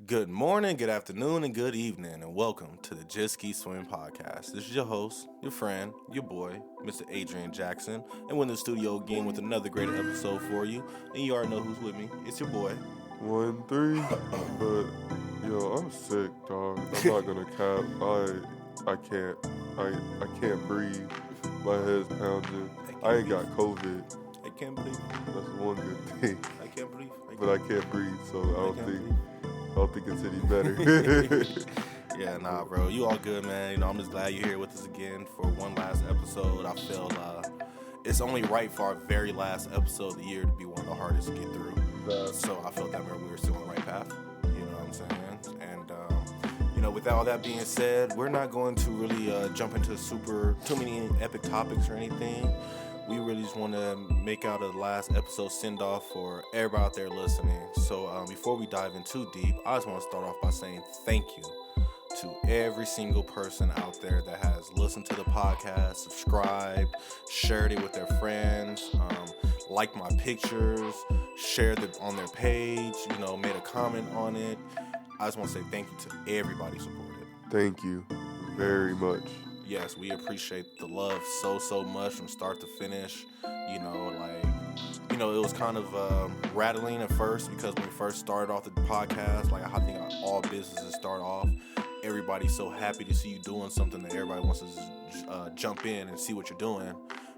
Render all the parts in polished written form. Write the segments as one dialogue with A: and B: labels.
A: Good morning, good afternoon, and good evening, and welcome to the Just Keep Swimming podcast. This is your host, your friend, your boy, Mr. Adrian Jackson, and we're in the studio again with another great episode for you. And you already know who's with me. It's your boy.
B: 1-3, but I'm sick, dog. I'm not gonna cap. I can't breathe. My head's pounding. I ain't got COVID.
A: I can't breathe.
B: That's one good thing.
A: I can't breathe.
B: But I can't breathe, so I don't think it's any better.
A: Yeah, nah, bro. You all good, man. I'm just glad you're here with us again for one last episode. I feel it's only right for our very last episode of the year to be one of the hardest to get through. So I felt that we were still on the right path. You know what I'm saying? And, with all that being said, we're not going to really jump into too many epic topics or anything. We really just want to make out a last episode send-off for everybody out there listening. So before we dive in too deep, I just want to start off by saying thank you to every single person out there that has listened to the podcast, subscribed, shared it with their friends, liked my pictures, shared it on their page, made a comment on it. I just want to say thank you to everybody supported.
B: Thank you very much.
A: Yes, we appreciate the love so much from start to finish. It was kind of rattling at first because when we first started off the podcast, I think all businesses start off. Everybody's so happy to see you doing something that everybody wants to jump in and see what you're doing.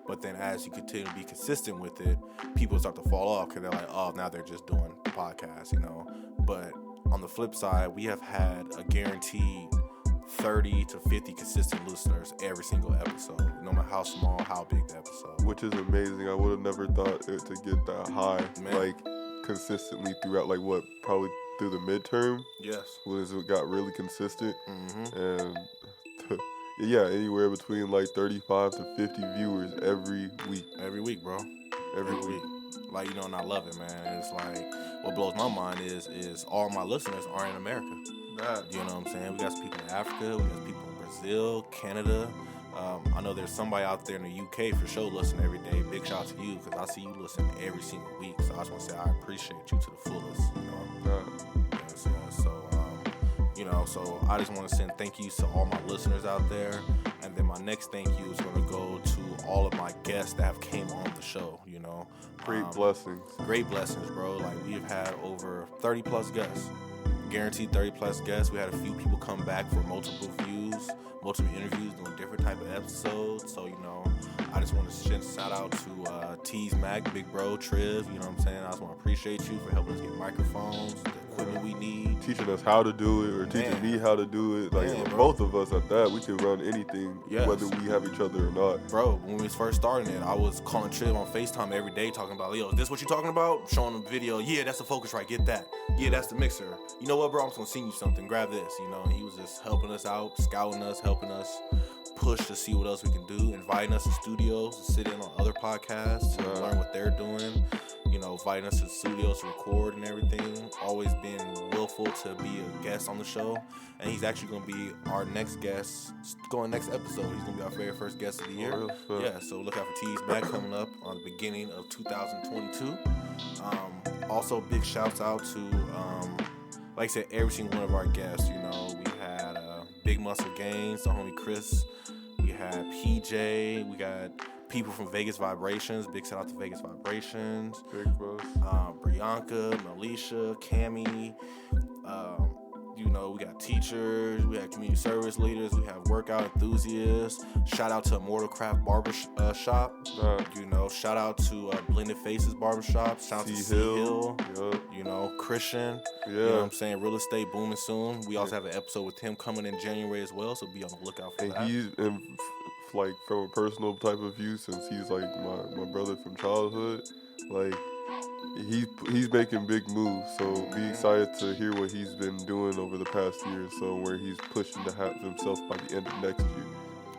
A: But then as you continue to be consistent with it, people start to fall off because they're like, oh, now they're just doing the podcast, But on the flip side, we have had a guaranteed 30 to 50 consistent listeners every single episode, no matter how small, how big the episode.
B: Which is amazing. I would have never thought it to get that high, consistently throughout, probably through the midterm.
A: Yes.
B: When it got really consistent.
A: Mm-hmm.
B: And, anywhere between 35 to 50 viewers every week.
A: Every week, bro.
B: Every week.
A: And I love it, man. It's what blows my mind is all my listeners are in America. You know what I'm saying? We got some people in Africa, we got people in Brazil, Canada. I know there's somebody out there in the UK for sure listening every day. Big shout out to you because I see you listen every single week. So I just want to say I appreciate you to the fullest. So I just want to send thank yous to all my listeners out there. And then my next thank you is going to go to all of my guests that have came on the show,
B: Great blessings.
A: Great blessings, bro. We've had over 30 plus guests. Guaranteed 30 plus guests. We had a few people come back for multiple views, multiple interviews, doing different type of episodes. So, I just want to send a shout out to Tease Mac, Big Bro, Triv, you know what I'm saying? I just want to appreciate you for helping us get microphones, the equipment we need.
B: Teaching us how to do it or teaching me how to do it. Both of us at that, we can run anything, whether we have each other or not.
A: Bro, when we was first starting it, I was calling Triv on FaceTime every day talking about, yo, is this what you talking about? Showing him video. Yeah, that's the Focusrite. Get that. Yeah, that's the mixer. You know what, bro? I'm just going to send you something. Grab this, And he was just helping us out, scouting us, helping us push to see what else we can do, inviting us to studios to sit in on other podcasts to learn what they're doing, inviting us to studios to record and everything. Always been willful to be a guest on the show, and he's actually going to be our next guest going next episode. He's going to be our very first guest of the year. Yeah, so look out for Tease Back coming up on the beginning of 2022. Also, big shouts out to, like I said, every single one of our guests. We had Big Muscle Gains, the homie Chris. We had PJ. We got people from Vegas Vibrations. Big shout out to Vegas Vibrations.
B: Big bros.
A: Brianka, Melisha, Cammy. We got teachers. We have community service leaders. We have workout enthusiasts. Shout out to Immortal Craft Barber Shop. Shout out to Blended Faces Barbershop. Shout out to C Hill.
B: Yep.
A: Christian.
B: Yeah.
A: You know what I'm saying? Real estate booming soon. We also have an episode with him coming in January as well, so be on the lookout for that.
B: And from a personal type of view, since he's my brother from childhood, he's making big moves. So be excited to hear what he's been doing over the past year or so, where he's pushing to have himself by the end of next year.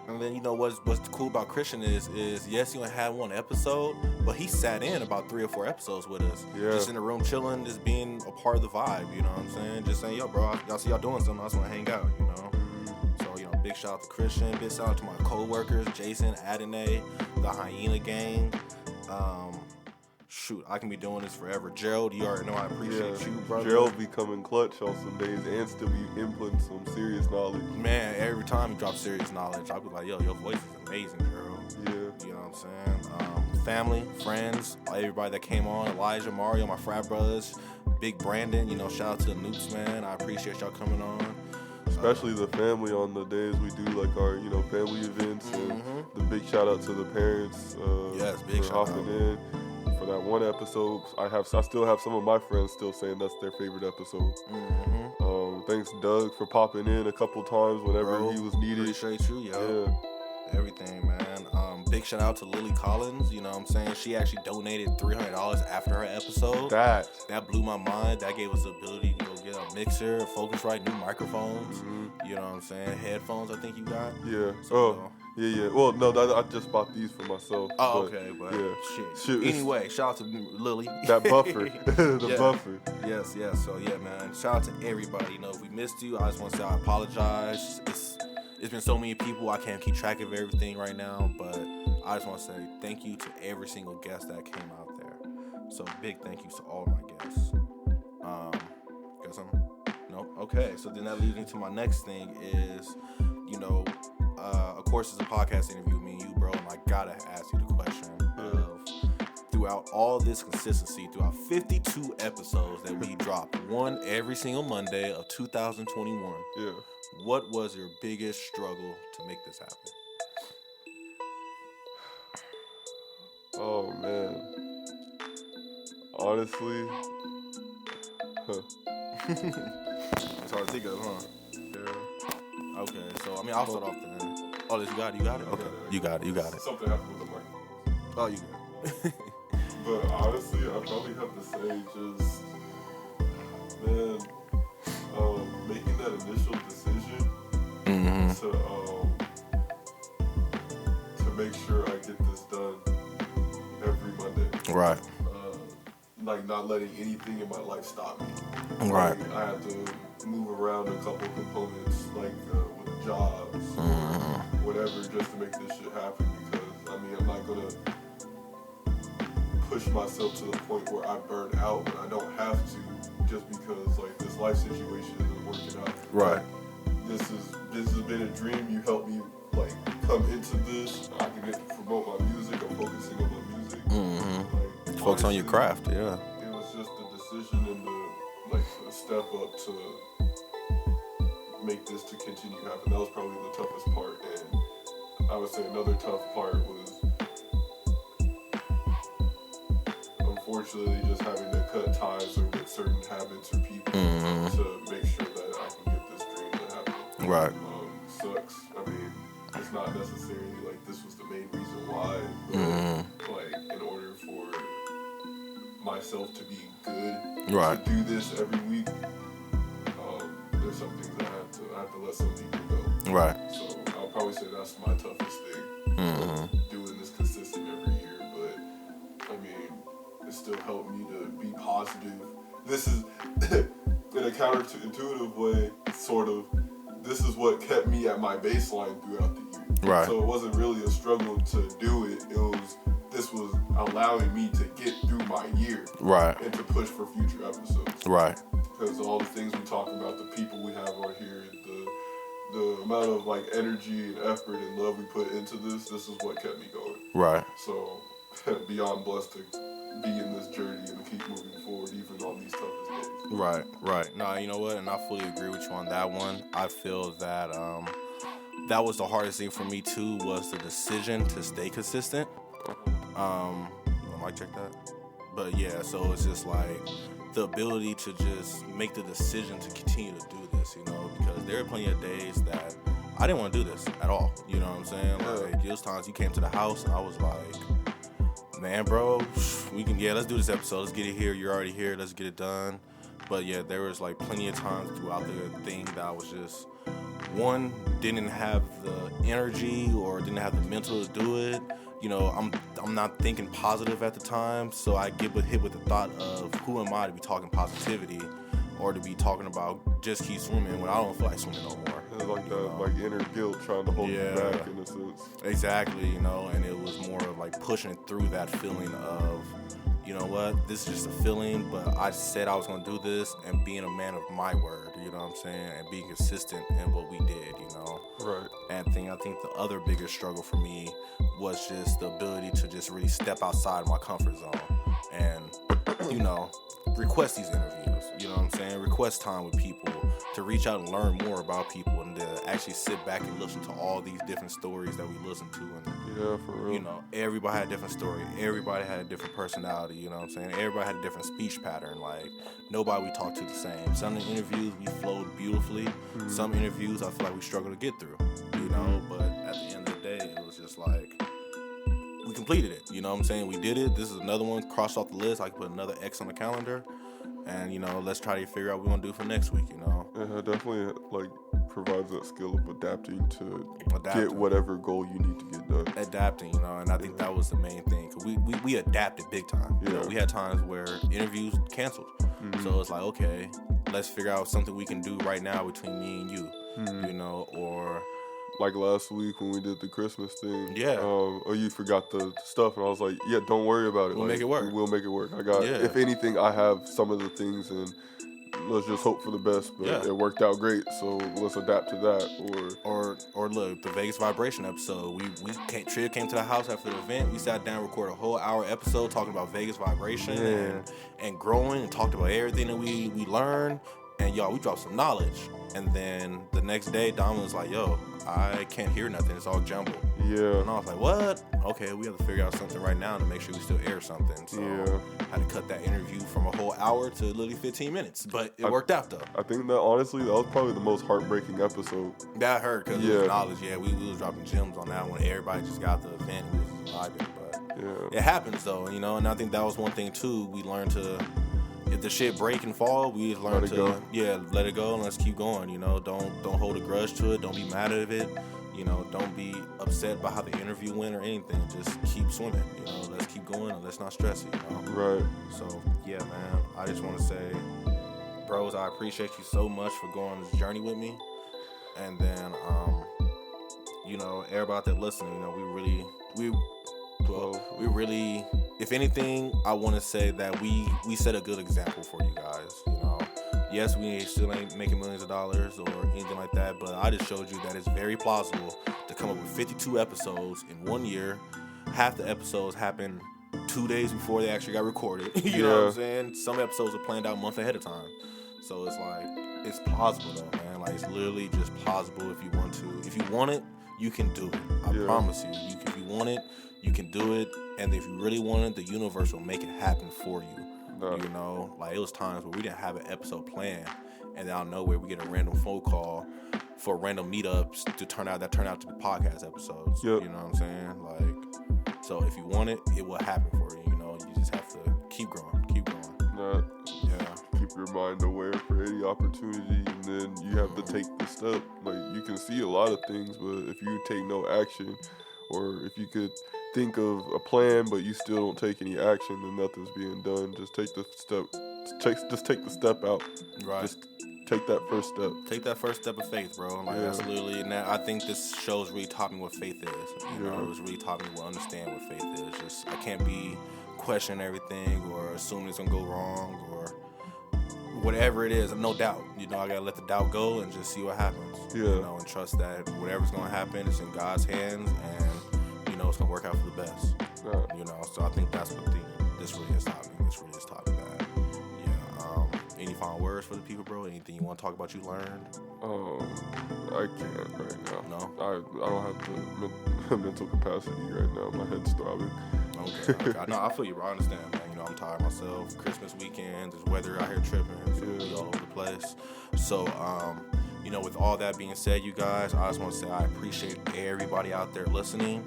A: And then what's cool about Christian is yes, he only had one episode, but he sat in about 3 or 4 episodes with us.
B: Yeah.
A: Just in the room chilling, just being a part of the vibe, you know what I'm saying? Just saying, yo, bro, y'all see y'all doing something, I just want to hang out, So, big shout out to Christian, big shout out to my co-workers, Jason, Adene, the Hyena Gang. shoot, I can be doing this forever. Gerald, you already know I appreciate you, brother.
B: Gerald be coming clutch on some days and still be inputting some serious knowledge.
A: Man, every time you drop serious knowledge, I'll be like, yo, your voice is amazing, Gerald.
B: Yeah.
A: You know what I'm saying? Family, friends, everybody that came on, Elijah, Mario, my frat brothers, Big Brandon, you know, shout out to the Newts, man. I appreciate y'all coming on.
B: Especially the family on the days we do like our, you know, family events, and the big shout out to the parents
A: Yes, big
B: for
A: shout
B: hopping
A: out.
B: in for that one episode. I still have some of my friends still saying that's their favorite episode. Thanks Doug for popping in a couple times whenever
A: Bro,
B: he was needed.
A: Appreciate you, yo.
B: Yeah.
A: Everything, man. Big shout out to Lily Collins, you know what I'm saying? She actually donated $300 after her episode. That blew my mind. That gave us the ability to go get a mixer, a Focusrite, new microphones. You know what I'm saying? Headphones, I think you got.
B: Yeah.
A: So,
B: Yeah. Well, no, I just bought these for myself.
A: Oh,
B: but,
A: okay, but
B: yeah.
A: shit. Anyway, shout out to Lily.
B: That buffer. The buffer.
A: Yes. So, yeah, man. Shout out to everybody. You know, if we missed you, I just want to say I apologize. It's been so many people, I can't keep track of everything right now, but I just want to say thank you to every single guest that came out there. So, big thank you to all my guests. Got something? No? Okay, so then that leads me to my next thing is, you know, of course it's a podcast interview with me and you, bro, and I gotta ask you the question of, throughout all this consistency, throughout 52 episodes that we dropped, one every single Monday of 2021,
B: Yeah.
A: what was your biggest struggle to make this happen?
B: Oh, man. Honestly,
A: It's hard to think of, huh?
B: yeah.
A: Okay, so, I mean, I'll start off then. Oh, you got it? Okay, you got it.
B: Something happened with the microphone.
A: Oh, you got it.
B: But honestly, I probably have to say just, man, making that initial decision to make sure I get this done every Monday.
A: Right.
B: Like not letting anything in my life stop me.
A: Right.
B: Like, I had to move around a couple components, like with jobs, whatever, just to make this shit happen. Because I mean, I'm not gonna push myself to the point where I burn out when I don't have to, just because like this life situation isn't working out.
A: Right.
B: This has been a dream. You helped me like come into this. I can get to promote my music. I'm focusing on my music. Like,
A: Focus on your
B: honestly,
A: craft, yeah.
B: It was just the decision and the step up to make this to continue happening. That was probably the toughest part. And I would say another tough part was unfortunately just having to cut ties or with certain habits or people to make sure that I can get this dream to happen.
A: Right.
B: Sucks. I mean, it's not necessarily like this was the main reason why, but like in order for myself to be good,
A: Right.
B: to do this every week, there's some things I have to let some people go.
A: Right.
B: So I'll probably say that's my toughest thing, doing this consistent every year. But I mean, it still helped me to be positive. This is in a counterintuitive way, sort of. This is what kept me at my baseline throughout the year.
A: Right.
B: So it wasn't really a struggle to do it. This was allowing me to get through my year.
A: Right.
B: And to push for future episodes.
A: Right.
B: Because all the things we talk about, the people we have on here, the amount of like energy and effort and love we put into this is what kept me going.
A: Right.
B: So beyond blessed to be in this journey and to keep moving forward even on these toughest days.
A: Right. No, you know what? And I fully agree with you on that one. I feel that that was the hardest thing for me too, was the decision to stay consistent. Mic check that. But yeah, so it's just like the ability to just make the decision to continue to do this, you know, because there are plenty of days that I didn't want to do this at all. You know what I'm saying? Like, those times you came to the house and I was like, man, bro, let's do this episode. Let's get it here. You're already here. Let's get it done. But yeah, there was like plenty of times throughout the thing that I was just, one, didn't have the energy or didn't have the mental to do it. You know, I'm not thinking positive at the time, so I get hit with the thought of who am I to be talking positivity or to be talking about just keep swimming when I don't feel like swimming no more.
B: It's like that like inner guilt trying to hold you back in a sense.
A: Exactly, you know, and it was more of like pushing through that feeling of, you know what, this is just a feeling, but I said I was going to do this, and being a man of my word, you know what I'm saying, and being consistent in what we did, you know.
B: Right.
A: And I think the other biggest struggle for me was just the ability to just really step outside my comfort zone and, you know, request these interviews, you know what I'm saying, request time with people, to reach out and learn more about people, and to actually sit back and listen to all these different stories that we listen to. And
B: yeah, for real.
A: you know, everybody had a different story, everybody had a different personality, you know what I'm saying, everybody had a different speech pattern. Like, nobody we talked to the same. Some of the interviews we flowed beautifully, some interviews I feel like we struggled to get through, you know, but at the end of the day, it was just like, we completed it, you know what I'm saying, we did it. This is another one crossed off the list. I can put another X on the calendar, and, you know, let's try to figure out what we're gonna do for next week, you know.
B: Yeah, it definitely like provides that skill of adapting to get whatever goal you need to get done.
A: Adapting, you know, and I think that was the main thing. 'Cause we adapted big time. You know, we had times where interviews canceled. So it's like, okay, let's figure out something we can do right now between me and you, you know, or
B: like last week when we did the Christmas thing.
A: Yeah.
B: Oh, you forgot the stuff, and I was like, yeah, don't worry about it.
A: We'll make it work.
B: We'll make it work. I got. If anything, I have some of the things, and let's just hope for the best. But it worked out great, so let's adapt to that.
A: Or look, the Vegas Vibration episode. Tria came to the house after the event. We sat down, recorded a whole hour episode talking about Vegas Vibration and growing, and talked about everything that we learned. And y'all, we dropped some knowledge. And then the next day, Dom was like, yo, I can't hear nothing. It's all jumbled.
B: Yeah.
A: And I was like, what? Okay, we have to figure out something right now to make sure we still air something. So I had to cut that interview from a whole hour to literally 15 minutes. But it worked out, though.
B: I think that, honestly, that was probably the most heartbreaking episode.
A: That hurt because it was knowledge. Yeah, we was dropping gems on that one. Everybody just got the event. We was just vibing. But it happens, though, you know. And I think that was one thing, too. We learned to... If the shit break and fall, we just learn to let it go and let's keep going. You know, don't hold a grudge to it. Don't be mad at it. You know, don't be upset by how the interview went or anything. Just keep swimming. You know, let's keep going and let's not stress it. You know,
B: right?
A: So yeah, man. I just want to say, bros, I appreciate you so much for going on this journey with me. And then, you know, everybody out there listening, you know, we really, if anything, I want to say that we set a good example for you guys. You know, yes, we still ain't making millions of dollars or anything like that, but I just showed you that it's very plausible to come up with 52 episodes in 1 year. Half the episodes happen 2 days before they actually got recorded. You know what I'm saying? Some episodes are planned out a month ahead of time. So it's like, it's plausible though, man. Like, it's literally just plausible if you want to. If you want it, you can do it. I promise you. If you want it, you can do it. And if you really want it, the universe will make it happen for you. You know, like, it was times where we didn't have an episode planned, and then out of nowhere we get a random phone call for random meetups to turn out to be podcast episodes. You know what I'm saying? Like, so if you want it, it will happen for you. You know, you just have to keep growing.
B: Keep your mind aware for any opportunity, and then you have to take the step. Like, you can see a lot of things, but if you take no action, or if you could think of a plan but you still don't take any action, then nothing's being done. Just take the step. Just take the step out.
A: Right.
B: Just take that first step.
A: Take that first step of faith, bro. Like, that's literally, and I think this show's really taught me what faith is. You know, it was really taught me to understand what faith is. Just, I can't be questioning everything or assuming it's gonna go wrong or whatever it is. No doubt. You know, I gotta let the doubt go and just see what happens. You know, and trust that whatever's gonna happen is in God's hands, and you know, it's gonna work out for the best. You know, so I think that's what this really has taught me. This really has taught me that. Any final words for the people, bro? Anything you want to talk about you learned?
B: I can't right now.
A: No?
B: I don't have the mental capacity right now. My head's throbbing.
A: Okay. No, I feel you, bro. I understand, man. You know, I'm tired myself. Christmas weekend, there's weather out here tripping. So we all over the place. So, you know, with all that being said, you guys, I just want to say I appreciate everybody out there listening.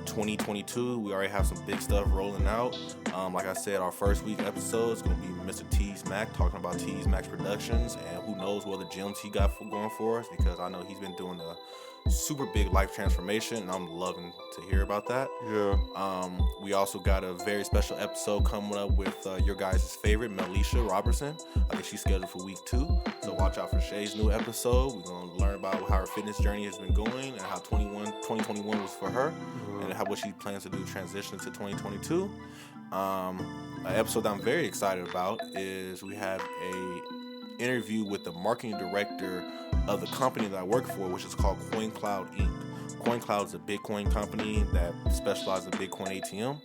A: 2022, we already have some big stuff rolling out. Like I said, our first week episode is going to be Mr. Tease Mac talking about Tease Mac's Productions, and who knows what the gems he got going for us, because I know he's been doing a super big life transformation, and I'm loving to hear about that. We also got a very special episode coming up with your guys' favorite, Melisha Robertson. I think she's scheduled for week 2, so watch out for Shay's new episode. We're going to learn about how her fitness journey has been going and how 2021 was for her, and what she plans to do transition to 2022. An episode that I'm very excited about is we have a interview with the marketing director of the company that I work for, which is called CoinCloud Inc. CoinCloud is a Bitcoin company that specializes in Bitcoin ATM.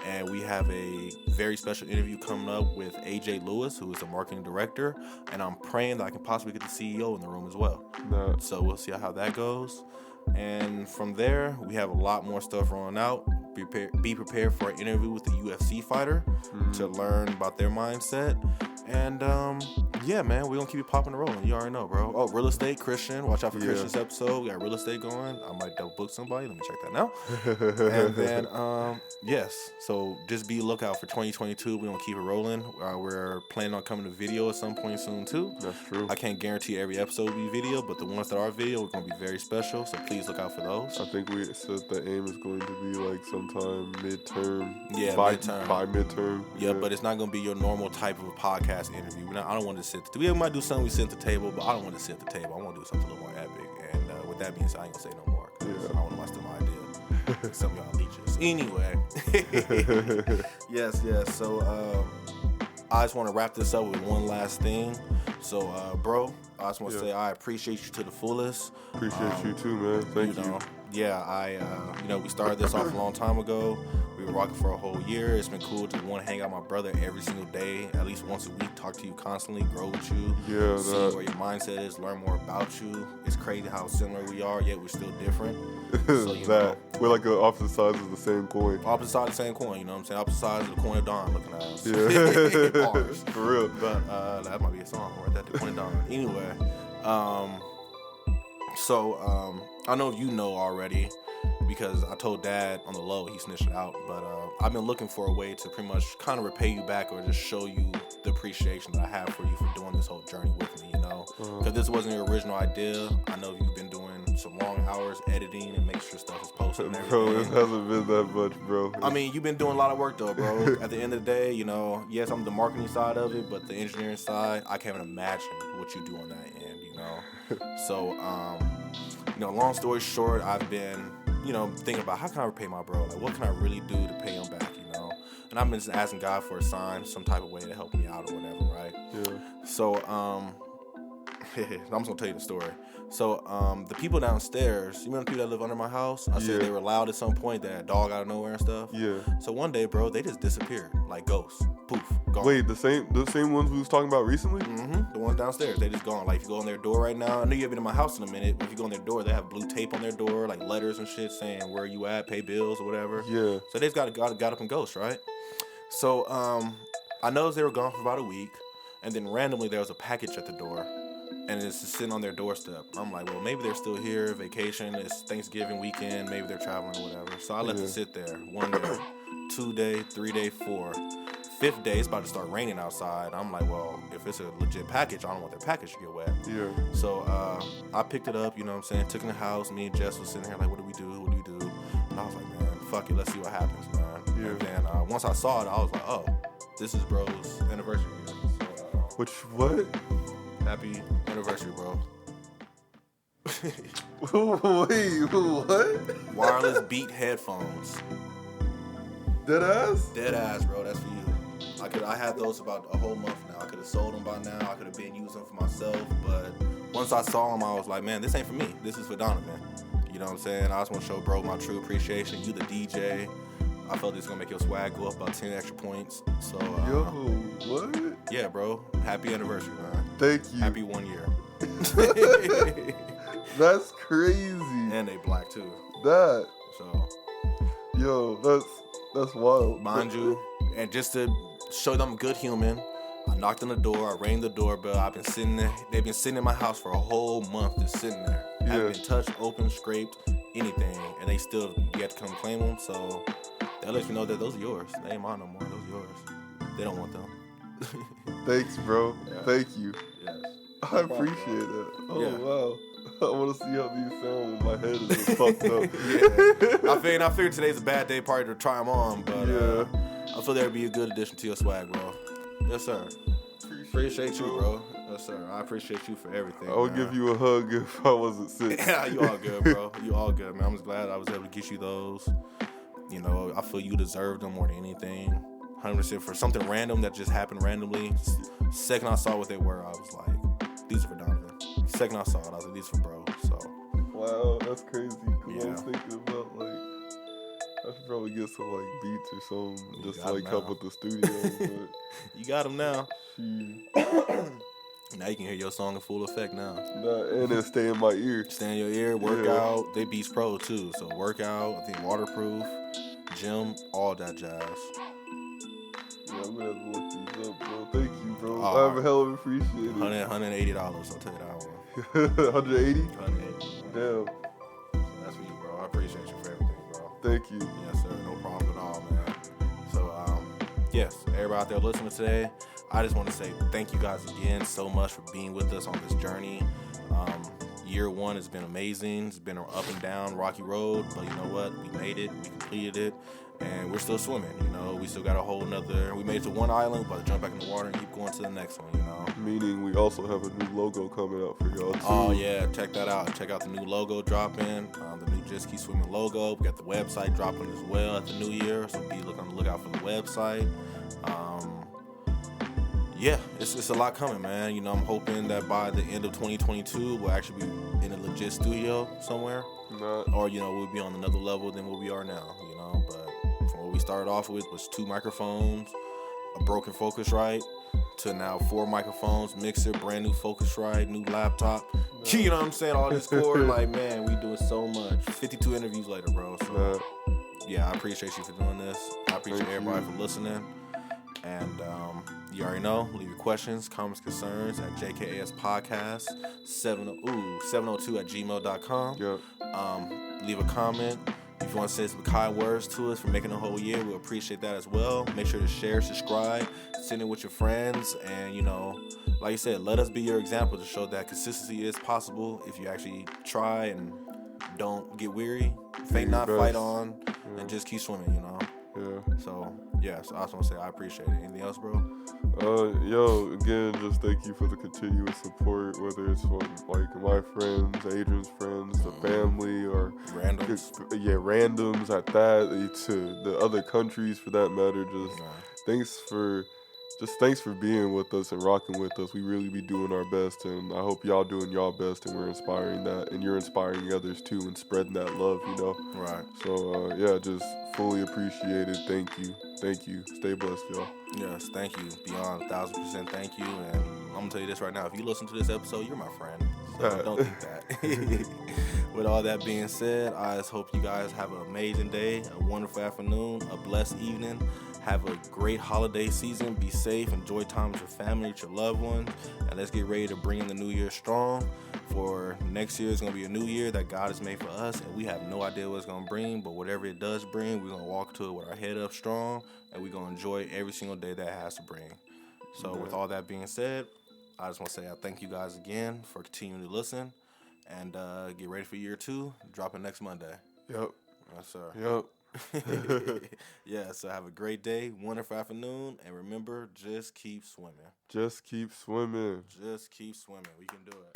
A: And we have a very special interview coming up with AJ Lewis, who is the marketing director. And I'm praying that I can possibly get the CEO in the room as well. So we'll see how that goes. And from there, we have a lot more stuff rolling out. Be prepared for an interview with a UFC fighter to learn about their mindset. And yeah, man, we're gonna keep it popping and rolling. You already know, bro. Oh, real estate, Christian. Watch out for Christian's episode. We got real estate going. I might double book somebody. Let me check that now. And then yes, so just be lookout for 2022. We're gonna keep it rolling. We're planning on coming to video at some point soon too.
C: That's true.
A: I can't guarantee every episode will be video, but the ones that are video are gonna be very special. So please look out for those.
C: I think we said the aim is going to be like sometime midterm.
A: Yeah,
C: by
A: midterm.
C: Yeah,
A: but it's not gonna be your normal type of podcast interview. I don't want to sit. We might do something we sit at the table, but I don't want to sit at the table. I want to do something a little more epic. And with that being said, I ain't gonna say no more. I don't want to watch my idea. Some of y'all leeches. Anyway, yes. So I just want to wrap this up with one last thing. So, bro, I just want to say I appreciate you to the fullest.
C: Appreciate you too, man. Thank you.
A: Yeah, we started this off a long time ago. We were rocking for a whole year. It's been cool to want to hang out with my brother every single day, at least once a week, talk to you constantly, grow with you, see where your mindset is, learn more about you. It's crazy how similar we are, yet we're still different. So,
C: we're like the opposite sides of the same coin.
A: Opposite side of the same coin, you know what I'm saying? Opposite sides of the coin of dawn looking at us.
C: Yeah.
A: Bars.
C: For real.
A: But that might be a song, right? That the coin of dawn. Anyway, I know you know already, because I told Dad on the low, he snitched it out, but I've been looking for a way to pretty much kind of repay you back or just show you the appreciation that I have for you for doing this whole journey with me, because this wasn't your original idea. I know you've been doing some long hours editing and making sure stuff is posted and everything.
C: Bro, it hasn't been that much, bro.
A: I mean, you've been doing a lot of work though, bro. At the end of the day, yes, I'm the marketing side of it, but the engineering side, I can't even imagine what you do on that end, So, long story short, I've been thinking about how can I repay my bro? Like, what can I really do to pay him back, And I've been just asking God for a sign, some type of way to help me out or whatever, right?
C: Yeah.
A: So, I'm just gonna tell you the story. So, the people downstairs, you remember the people that live under my house? I said they were loud at some point, they had a dog out of nowhere and stuff.
C: Yeah.
A: So one day, bro, they just disappeared, like ghosts. Poof, gone.
C: Wait, the same ones we was talking about recently?
A: Mm-hmm. The ones downstairs, they just gone. Like, if you go on their door right now, I know you haven't been in my house in a minute, but if you go on their door, they have blue tape on their door, like letters and shit saying where you at, pay bills or whatever.
C: Yeah.
A: So they just got up and ghost, right? So I noticed they were gone for about a week, and then randomly there was a package at the door, and it's just sitting on their doorstep. I'm like, well, maybe they're still here, vacation, it's Thanksgiving weekend, maybe they're traveling or whatever. So I let it sit there. 1 day, 2 day, 3 day, 4. 5th day, it's about to start raining outside. I'm like, well, if it's a legit package, I don't want their package to get wet.
C: Yeah.
A: So I picked it up, took it in the house. Me and Jess was sitting here like, what do we do? And I was like, man, fuck it, let's see what happens, man.
C: Yeah.
A: And then once I saw it, I was like, oh, this is bro's anniversary gift. So,
C: what?
A: Happy anniversary, bro.
C: Wait, what?
A: Wireless Beat headphones.
C: Dead ass?
A: Dead ass, bro. That's for you. I had those about a whole month now. I could have sold them by now. I could have been using them for myself. But once I saw them, I was like, man, this ain't for me. This is for Donovan. You know what I'm saying? I just want to show bro my true appreciation. You the DJ. I felt this was going to make your swag go up about 10 extra points. So,
C: yo, what?
A: Yeah, bro. Happy anniversary, man.
C: Thank you.
A: Happy 1 year.
C: That's crazy.
A: And they black, too.
C: That.
A: So.
C: Yo, that's wild.
A: Mind you, and just to show them I'm a good human, I knocked on the door, I rang the doorbell. I've been sitting there. They've been sitting in my house for a whole month, just sitting there.
C: Yeah.
A: Haven't been touched, opened, scraped, anything, and they still yet to come claim them. So that lets me know that those are yours. They ain't mine no more. Those are yours. They don't want them.
C: Thanks, bro.
A: Yeah.
C: Thank you.
A: Yes.
C: I appreciate it. Oh,
A: Yeah.
C: wow. I want to see how these sound when my head is just fucked up.
A: Yeah. I figured today's a bad day probably to try them on, but I feel that would be a good addition to your swag, bro. Yes, sir. Appreciate you, bro. Yes, sir. I appreciate you for everything.
C: I would
A: man.
C: give you a hug if I wasn't sick.
A: Yeah, you all good, bro. You all good, man. I'm just glad I was able to get you those. You know, I feel you deserve them more than anything. 100% for something random that just happened randomly. Second I saw what they were, I was like, these are for Donovan. Second I saw it, I was like, these are for bro. So.
C: Wow, that's crazy. 'Cause
A: Yeah.
C: I was thinking about like I should probably get some like beats or something
A: You
C: just to
A: got
C: like
A: 'em
C: help
A: now.
C: with the studio.
A: You got them now.
C: But
A: Now you can hear your song in full effect now.
C: nah, and it stay in my ear.
A: Stay in your ear, workout. They Beats Pro too. So workout, I think waterproof, gym, all that jazz.
C: Yeah, I'm gonna have to look these up, bro. Thank you, bro.
A: Oh,
C: I have a hell of appreciate it.
A: $180, I'll tell you that one.
C: 180?
A: 180.
C: Damn.
A: So that's for you, bro. I appreciate you for everything, bro.
C: Thank you.
A: Yes, sir. No problem at all, man. So, yes, everybody out there listening today, I just want to say thank you guys again so much for being with us on this journey. Year one has been amazing. It's been an up and down, rocky road, but you know what? We made it. We completed it. And we're still swimming, you know. We still got a whole nother. We made it to one island, but jump back in the water and keep going to the next one, you know.
C: Meaning we also have a new logo coming out for y'all too.
A: Oh yeah, check that out. Check out the new logo dropping. The new Just Keep Swimming logo. We got the website dropping as well at the new year, so be on the lookout for the website. Yeah, it's a lot coming, man. You know, I'm hoping that by the end of 2022, we'll actually be in a legit studio somewhere.
C: Nah.
A: Or, you know, we'll be on another level than what we are now, you know. But from what we started off with was 2 microphones, a broken Focusrite, to now 4 microphones, mixer, brand new Focusrite, new laptop. You know what I'm saying? All this cord, like, man, we doing so much. 52 interviews later, bro. So, yeah, I appreciate you for doing this. I appreciate everybody for listening. And you already know, leave your questions, comments, concerns at jkaspodcast 702 at gmail.com.
C: Yep.
A: Leave a comment. If you want to say some kind words to us for making a whole year, we'll appreciate that as well. Make sure to share, subscribe, send it with your friends, and, you know, like you said, let us be your example to show that consistency is possible if you actually try and don't get weary, faint not, fight on, and just keep swimming, you know.
C: Yeah.
A: So, yeah, so I just want to say I appreciate it. Anything else, bro?
C: Yo, again, just thank you for the continuous support, whether it's from, like, my friends, Adrian's friends, the family, or
A: randoms.
C: Yeah, randoms at that, to the other countries for that matter. Thanks for being with us and rocking with us. We really be doing our best, and I hope y'all doing y'all best, and we're inspiring that, and you're inspiring others too, and spreading that love, you know.
A: Right.
C: So yeah, just fully appreciate it. Thank you. Stay blessed, y'all.
A: Yes, thank you. Beyond 1,000% thank you. And I'm gonna tell you this right now: if you listen to this episode, you're my friend. So don't think that. With all that being said, I just hope you guys have an amazing day, a wonderful afternoon, a blessed evening. Have a great holiday season. Be safe. Enjoy time with your family, with your loved ones. And let's get ready to bring in the new year strong. For next year is going to be a new year that God has made for us. And we have no idea what it's going to bring. But whatever it does bring, we're going to walk to it with our head up strong. And we're going to enjoy every single day that it has to bring. So with all that being said, I just want to say I thank you guys again for continuing to listen. And get ready for year 2. Dropping next Monday.
C: Yep.
A: Yes, sir.
C: Yep.
A: Yeah, so have a great day, wonderful afternoon, and remember, just keep swimming.
C: Just keep swimming.
A: Just keep swimming. We can do it.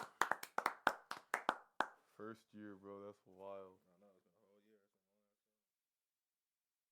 C: First year, bro, that's wild.